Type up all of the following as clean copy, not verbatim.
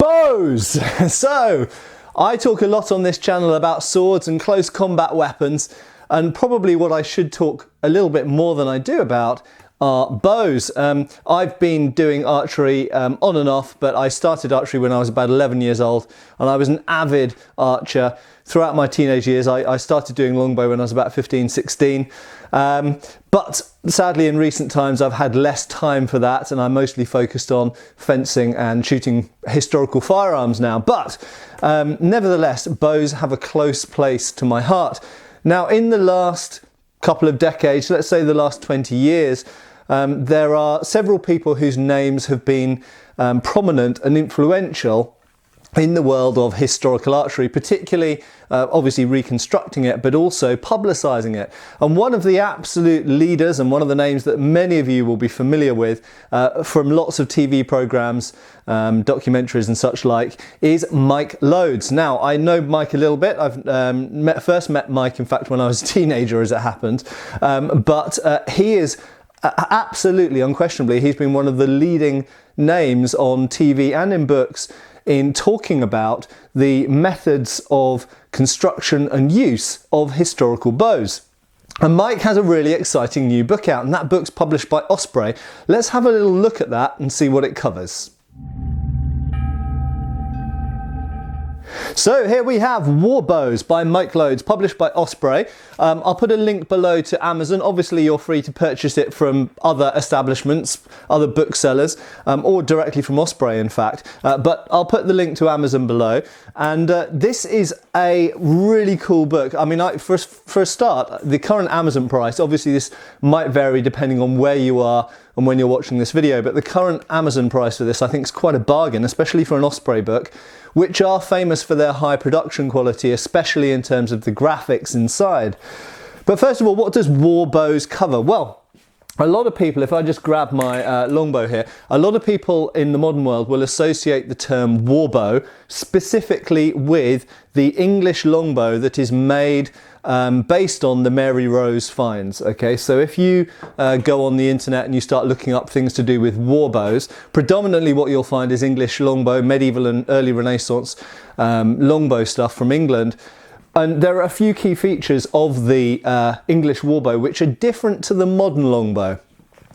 Bows! So, I talk a lot on this channel about swords and close combat weapons, and probably what I should talk a little bit more than I do about are bows. I've been doing archery on and off, but I started archery when I was about 11 years old, and I was an avid archer throughout my teenage years. I started doing longbow when I was about 15, 16. But sadly in recent times I've had less time for that, and I'm mostly focused on fencing and shooting historical firearms now. But nevertheless, bows have a close place to my heart. Now, in the last couple of decades, let's say the last 20 years, there are several people whose names have been prominent and influential in the world of historical archery, particularly obviously reconstructing it, but also publicising it. And one of the absolute leaders, and one of the names that many of you will be familiar with from lots of TV programmes, documentaries and such like, is Mike Lodes. Now, I know Mike a little bit. I've first met Mike, in fact, when I was a teenager, as it happened. But he is absolutely, unquestionably, he's been one of the leading names on TV and in books in talking about the methods of construction and use of historical bows. And Mike has a really exciting new book out, and that book's published by Osprey. Let's have a little look at that and see what it covers. So here we have War Bows by Mike Lodes, published by Osprey. I'll put a link below to Amazon. Obviously you're free to purchase it from other establishments, other booksellers, or directly from Osprey in fact. But I'll put the link to Amazon below. And this is a really cool book. I mean, for a start, the current Amazon price, obviously this might vary depending on where you are and when you're watching this video, but the current Amazon price for this I think is quite a bargain, especially for an Osprey book, which are famous for their high production quality, especially in terms of the graphics inside. But first of all, what does War Bows cover? Well, a lot of people, if I just grab my longbow here, a lot of people in the modern world will associate the term warbow specifically with the English longbow that is made based on the Mary Rose finds. Okay, so if you go on the internet and you start looking up things to do with warbows, predominantly what you'll find is English longbow, medieval and early Renaissance longbow stuff from England. And there are a few key features of the English warbow which are different to the modern longbow.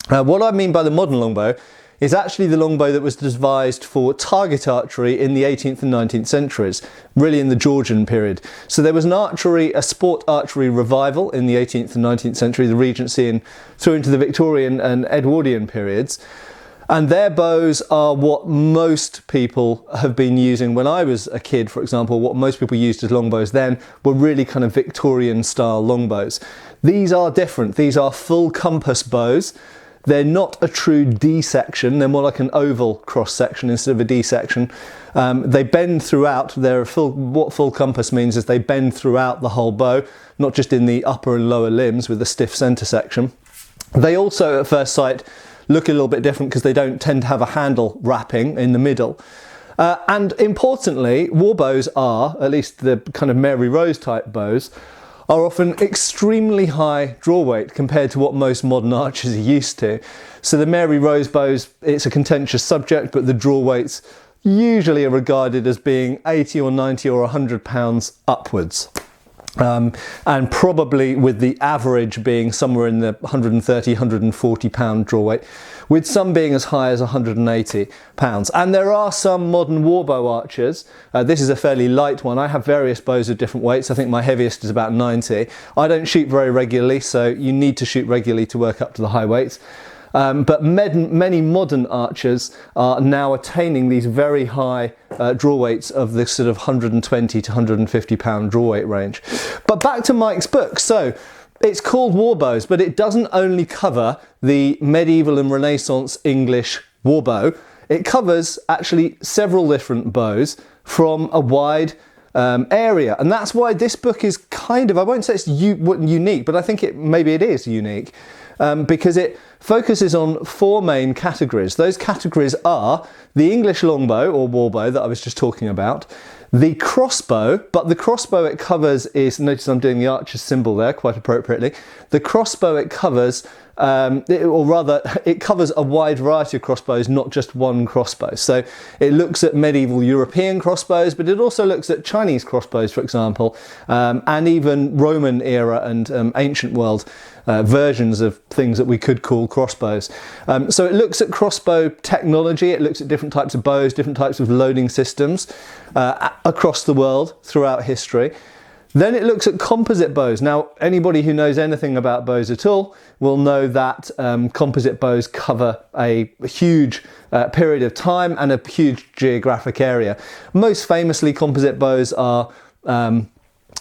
What I mean by the modern longbow is actually the longbow that was devised for target archery in the 18th and 19th centuries, really in the Georgian period. So there was a sport archery revival in the 18th and 19th century, the Regency, and through into the Victorian and Edwardian periods. And their bows are what most people have been using. When I was a kid, for example, what most people used as longbows then were really kind of Victorian style longbows. These are different. These are full compass bows. They're not a true D section. They're more like an oval cross section instead of a D section. They bend throughout. What full compass means is they bend throughout the whole bow, not just in the upper and lower limbs with a stiff center section. They also, at first sight, look a little bit different because they don't tend to have a handle wrapping in the middle. And importantly, war bows are, at least the kind of Mary Rose type bows, are often extremely high draw weight compared to what most modern archers are used to. So the Mary Rose bows, it's a contentious subject, but the draw weights usually are regarded as being 80 or 90 or 100 pounds upwards. And probably with the average being somewhere in the 130, 140 pound draw weight, with some being as high as 180 pounds. And there are some modern warbow archers. This is a fairly light one. I have various bows of different weights. I think my heaviest is about 90. I don't shoot very regularly, so you need to shoot regularly to work up to the high weights. But many modern archers are now attaining these very high draw weights of this sort of 120 to 150 pound draw weight range. But back to Mike's book. So it's called War Bows, but it doesn't only cover the medieval and Renaissance English warbow. It covers actually several different bows from a wide area. And that's why this book is kind of, I won't say it's unique, but I think maybe it is unique. Because it focuses on four main categories. Those categories are the English longbow or warbow that I was just talking about, The crossbow, but the crossbow it covers is, notice I'm doing the archer's symbol there quite appropriately. The crossbow it covers, it covers a wide variety of crossbows, not just one crossbow. So it looks at medieval European crossbows, but it also looks at Chinese crossbows, for example, and even Roman era and ancient world versions of things that we could call crossbows. So it looks at crossbow technology, it looks at different types of bows, different types of loading systems across the world throughout history. Then it looks at composite bows. Now, anybody who knows anything about bows at all will know that composite bows cover a huge period of time and a huge geographic area. Most famously, composite bows are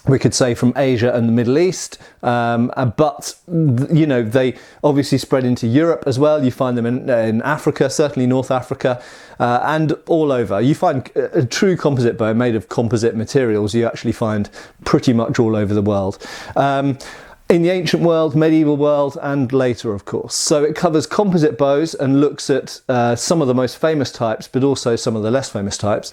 we could say from Asia and the Middle East, but you know, they obviously spread into Europe as well. You find them in Africa, certainly North Africa, and all over. You find a true composite bow made of composite materials, you actually find pretty much all over the world. In the ancient world, medieval world, and later, of course. So it covers composite bows and looks at some of the most famous types, but also some of the less famous types.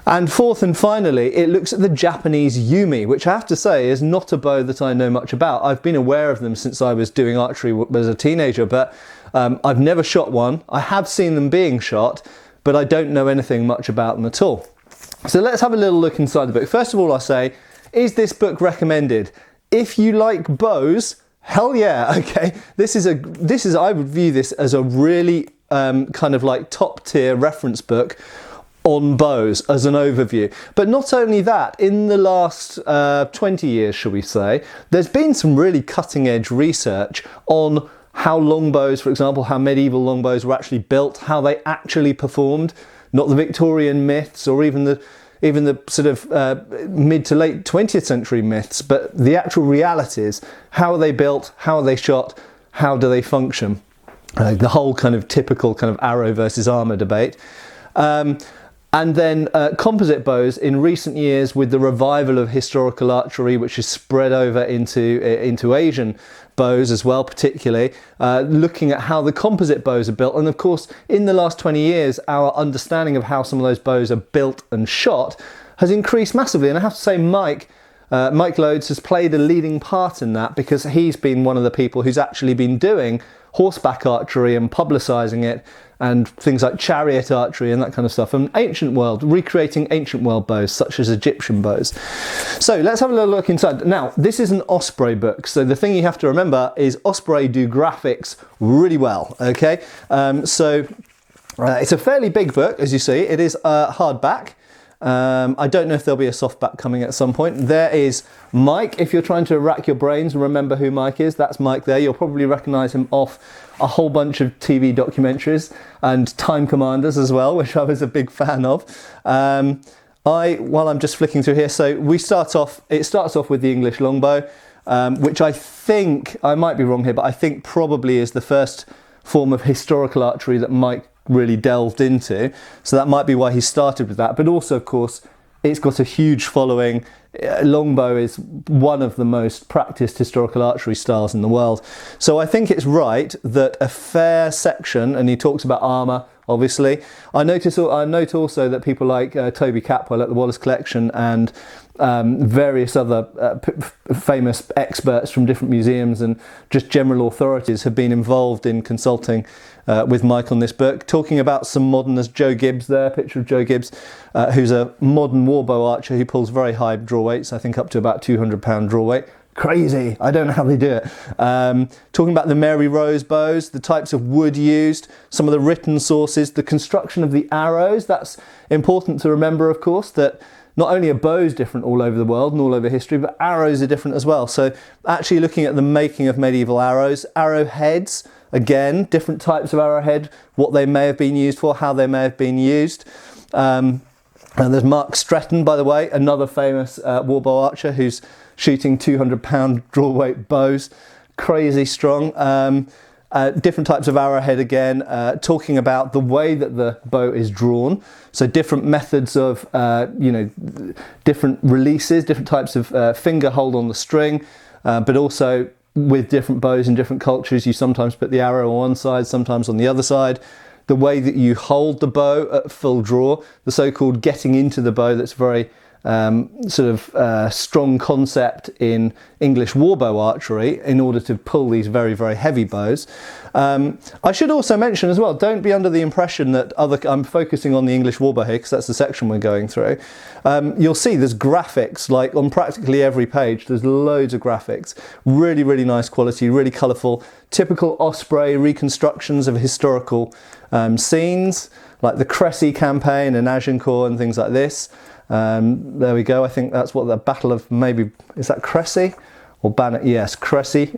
And fourth and finally, it looks at the Japanese Yumi, which I have to say is not a bow that I know much about. I've been aware of them since I was doing archery as a teenager, but I've never shot one. I have seen them being shot, but I don't know anything much about them at all. So let's have a little look inside the book. First of all, I say, is this book recommended? If you like bows, hell yeah, okay. I would view this as a really kind of like top tier reference book on bows as an overview. But not only that, in the last 20 years, shall we say, there's been some really cutting edge research on how longbows, for example, how medieval longbows were actually built, how they actually performed, not the Victorian myths or even the sort of mid to late 20th century myths, but the actual realities. How are they built? How are they shot? How do they function? The whole kind of typical kind of arrow versus armour debate. And then composite bows in recent years, with the revival of historical archery, which has spread over into Asian bows as well, particularly, looking at how the composite bows are built. And of course, in the last 20 years, our understanding of how some of those bows are built and shot has increased massively. And I have to say, Mike Loades has played a leading part in that, because he's been one of the people who's actually been doing horseback archery and publicising it, and things like chariot archery and that kind of stuff, and ancient world, recreating ancient world bows such as Egyptian bows. So let's have a little look inside. Now, this is an Osprey book, so the thing you have to remember is Osprey do graphics really well, okay? It's a fairly big book, as you see. It is hardback. I don't know if there'll be a softback coming at some point. There is Mike. If you're trying to rack your brains and remember who Mike is, that's Mike there. You'll probably recognise him off a whole bunch of TV documentaries and Time Commanders as well, which I was a big fan of. While I'm just flicking through here, so it starts off with the English longbow, which I think, I might be wrong here, but I think probably is the first form of historical archery that Mike really delved into, so that might be why he started with that. But also, of course, it's got a huge following. Longbow is one of the most practiced historical archery styles in the world, so I think it's right that a fair section, and he talks about armour, obviously. I note also that people like Toby Capwell at the Wallace Collection and various other famous experts from different museums and just general authorities have been involved in consulting with Mike on this book, talking about some modern, there's Joe Gibbs there, picture of Joe Gibbs, who's a modern warbow archer who pulls very high draw weights, I think up to about 200 pound draw weight. Crazy, I don't know how they do it. Talking about the Mary Rose bows, the types of wood used, some of the written sources, the construction of the arrows. That's important to remember, of course, that not only are bows different all over the world and all over history, but arrows are different as well. So actually looking at the making of medieval arrows, arrowheads, again, different types of arrowhead, what they may have been used for, how they may have been used. And there's Mark Stretton, by the way, another famous warbow archer who's shooting 200 pound draw weight bows, crazy strong. Different types of arrowhead again, talking about the way that the bow is drawn. So different methods of, different releases, different types of finger hold on the string, but also with different bows in different cultures, you sometimes put the arrow on one side, sometimes on the other side. the way that you hold the bow at full draw, the so-called getting into the bow, that's very strong concept in English warbow archery in order to pull these very, very heavy bows. I should also mention as well, don't be under the impression that I'm focusing on the English warbow here because that's the section we're going through. You'll see there's graphics, like on practically every page, there's loads of graphics. Really, really nice quality, really colourful, typical Osprey reconstructions of historical scenes, like the Cressy campaign and Agincourt and things like this. There we go. I think that's what the Battle of, maybe, is that Cressy or Bannock? Yes, Cressy.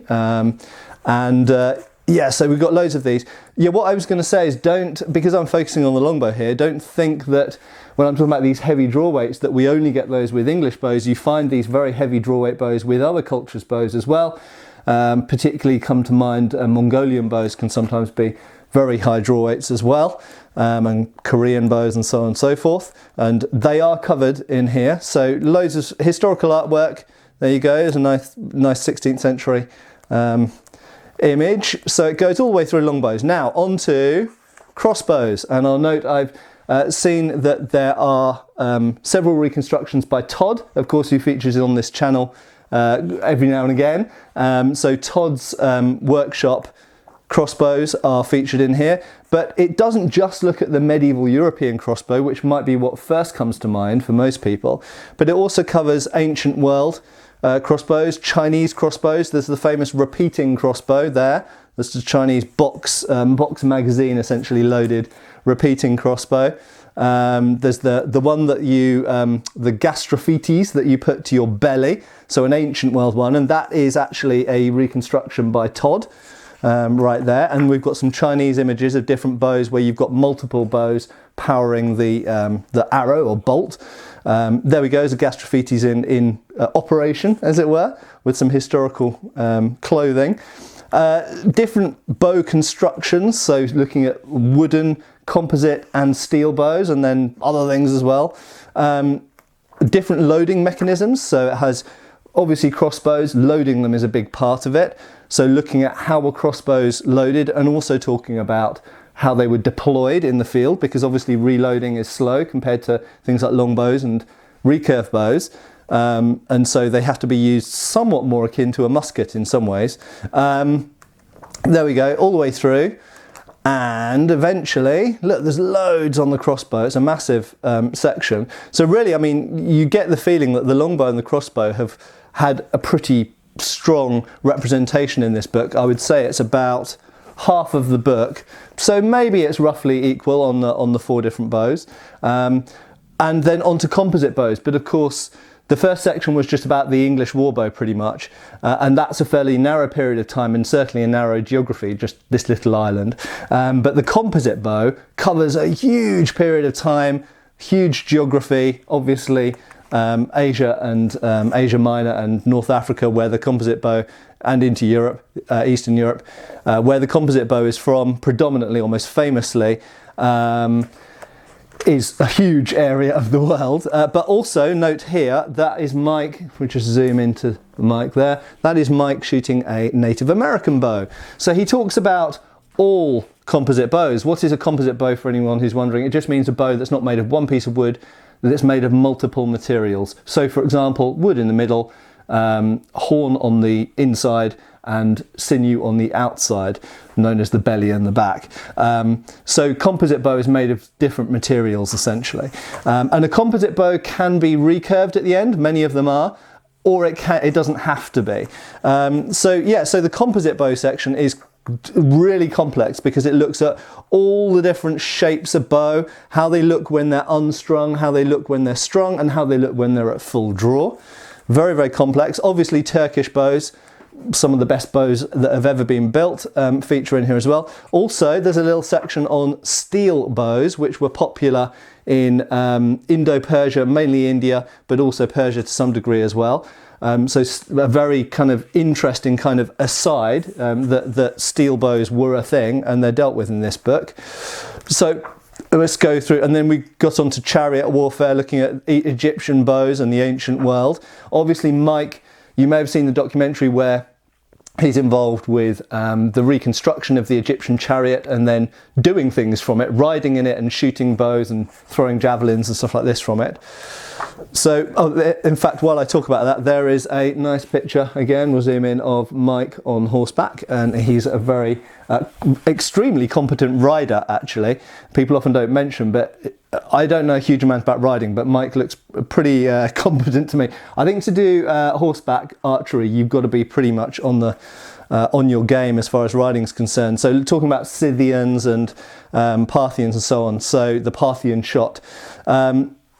Yeah, so we've got loads of these. Yeah, what I was going to say is because I'm focusing on the longbow here, don't think that when I'm talking about these heavy draw weights that we only get those with English bows. You find these very heavy draw weight bows with other cultures' bows as well. Particularly come to mind, Mongolian bows can sometimes be very high draw weights as well, and Korean bows and so on and so forth, and they are covered in here. So loads of historical artwork. There you go. There's a nice 16th century image. So it goes all the way through longbows. Now on to crossbows, and I'll note I've seen that there are several reconstructions by Todd, of course, who features on this channel every now and again. So Todd's workshop crossbows are featured in here, but it doesn't just look at the medieval European crossbow, which might be what first comes to mind for most people, but it also covers ancient world crossbows, Chinese crossbows. There's the famous repeating crossbow there. There's the Chinese box magazine essentially loaded repeating crossbow. There's the one that you, the gastrophetes that you put to your belly, so an ancient world one, and that is actually a reconstruction by Todd. Right there, and we've got some Chinese images of different bows where you've got multiple bows powering the arrow or bolt. There we go, as a gastrophetes in operation, as it were, with some historical clothing. Different bow constructions, so looking at wooden, composite and steel bows, and then other things as well. Different loading mechanisms, so it has obviously crossbows, loading them is a big part of it. So looking at how were crossbows loaded, and also talking about how they were deployed in the field, because obviously reloading is slow compared to things like longbows and recurve bows. And so they have to be used somewhat more akin to a musket in some ways. There we go, all the way through. And eventually, look, there's loads on the crossbow. It's a massive section. So really, I mean, you get the feeling that the longbow and the crossbow have had a pretty strong representation in this book. I would say it's about half of the book, so maybe it's roughly equal on the four different bows, and then on to composite bows. But of course, the first section was just about the English warbow pretty much, and that's a fairly narrow period of time and certainly a narrow geography, just this little island. But the composite bow covers a huge period of time, huge geography, obviously. Asia and Asia Minor and North Africa, where the composite bow, and into Europe, Eastern Europe, where the composite bow is from, predominantly, almost famously, is a huge area of the world. But also note here, that is Mike, if we just zoom into the mic there, that is Mike shooting a Native American bow. So he talks about all composite bows. What is a composite bow, for anyone who's wondering? It just means a bow that's not made of one piece of wood, that it's made of multiple materials. So for example, wood in the middle, horn on the inside and sinew on the outside, known as the belly and the back. So composite bow is made of different materials essentially. And a composite bow can be recurved at the end, many of them are, or it doesn't have to be. So the composite bow section is really complex because it looks at all the different shapes of bow, how they look when they're unstrung, how they look when they're strung, and how they look when they're at full draw. Very, very complex. Obviously Turkish bows, some of the best bows that have ever been built, feature in here as well. Also, there's a little section on steel bows, which were popular in Indo-Persia, mainly India, but also Persia to some degree as well. So a very kind of interesting kind of aside, that steel bows were a thing, and they're dealt with in this book. So let's go through, and then we got on to chariot warfare, looking at Egyptian bows and the ancient world. Obviously, Mike, you may have seen the documentary where He's involved with the reconstruction of the Egyptian chariot and then doing things from it, riding in it and shooting bows and throwing javelins and stuff like this from it. So, in fact, while I talk about that, there is a nice picture, again, we'll zoom in, of Mike on horseback, and he's a very extremely competent rider, actually. People often don't mention, but I don't know a huge amount about riding, but Mike looks pretty competent to me. I think to do horseback archery, you've got to be pretty much on the on your game as far as riding is concerned. So talking about Scythians and Parthians and so on, so the Parthian shot.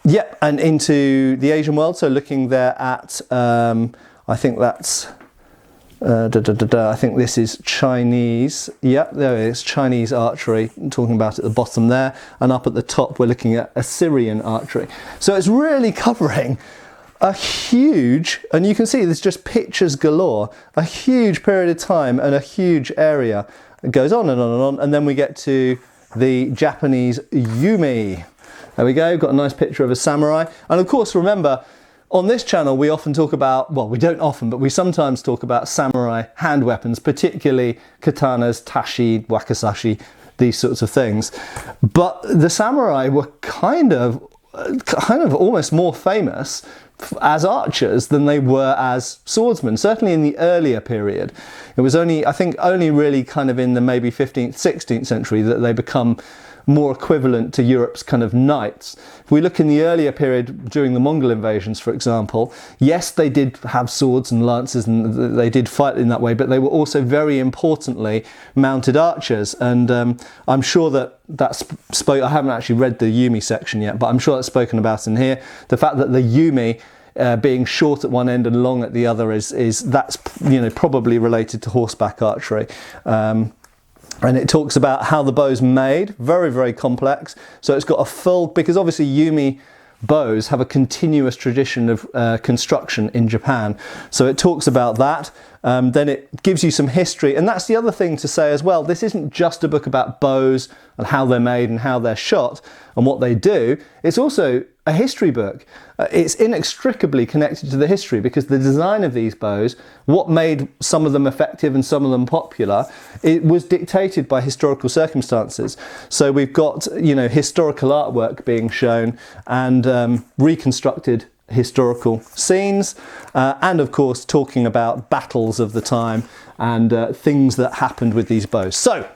Yeah, and into the Asian world, so looking there at, I think that's, I think this is Chinese, yep, there it is, Chinese archery, I'm talking about at the bottom there, and up at the top we're looking at Assyrian archery. So it's really covering a huge, and you can see there's just pictures galore, a huge period of time and a huge area. It goes on and on and on, and then we get to the Japanese Yumi. There we go, got a nice picture of a samurai. And of course, remember, on this channel, we often talk about, well, we don't often, but we sometimes talk about samurai hand weapons, particularly katanas, tashi, wakizashi, these sorts of things. But the samurai were kind of almost more famous as archers than they were as swordsmen, certainly in the earlier period. It was only, I think, only really kind of in the maybe 15th, 16th century that they become more equivalent to Europe's kind of knights. If we look in the earlier period during the Mongol invasions, for example, yes, they did have swords and lances and they did fight in that way, but they were also very importantly mounted archers. And I'm sure that's I haven't actually read the Yumi section yet, but I'm sure that's spoken about in here. The fact that the Yumi being short at one end and long at the other that's, you know, probably related to horseback archery. And it talks about how the bow's made, very, very complex. So it's got a full, because obviously Yumi bows have a continuous tradition of construction in Japan. So it talks about that. Then it gives you some history. And that's the other thing to say as well. This isn't just a book about bows and how they're made and how they're shot and what they do. It's also a history book. It's inextricably connected to the history because the design of these bows, what made some of them effective and some of them popular, it was dictated by historical circumstances. So we've got, you know, historical artwork being shown and reconstructed historical scenes, and of course talking about battles of the time and things that happened with these bows. So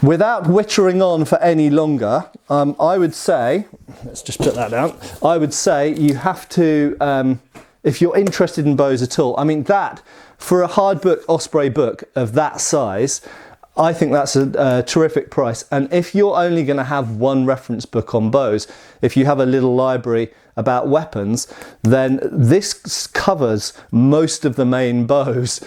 without wittering on for any longer, I would say, let's just put that down, I would say you have to, if you're interested in bows at all, I mean that, for a hardbook Osprey book of that size, I think that's a terrific price. And if you're only going to have one reference book on bows, if you have a little library about weapons, then this covers most of the main bows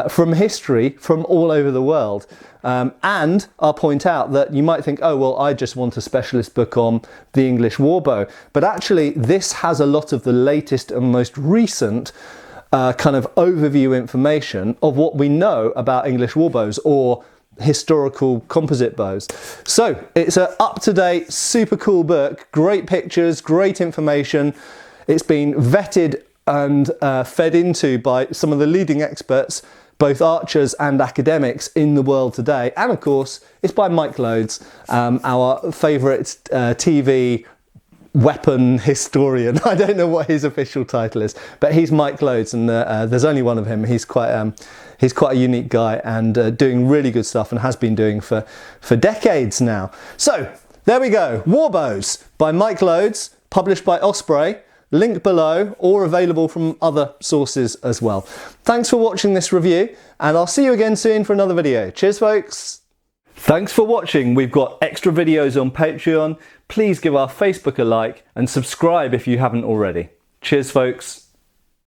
from history from all over the world. And I'll point out that you might think, oh, well, I just want a specialist book on the English warbow. But actually, this has a lot of the latest and most recent kind of overview information of what we know about English warbows or historical composite bows. So it's an up-to-date, super cool book, great pictures, great information. It's been vetted and fed into by some of the leading experts, both archers and academics in the world today. And of course, it's by Mike Loades, our favourite TV weapon historian. I don't know what his official title is, but he's Mike Loades, and there's only one of him. He's quite a unique guy and doing really good stuff and has been doing for decades now. So there we go, Warbows by Mike Loades, published by Osprey. Link below, or available from other sources as well. Thanks for watching this review, and I'll see you again soon for another video. Cheers, folks. Thanks for watching. We've got extra videos on Patreon. Please give our Facebook a like and subscribe if you haven't already. Cheers, folks.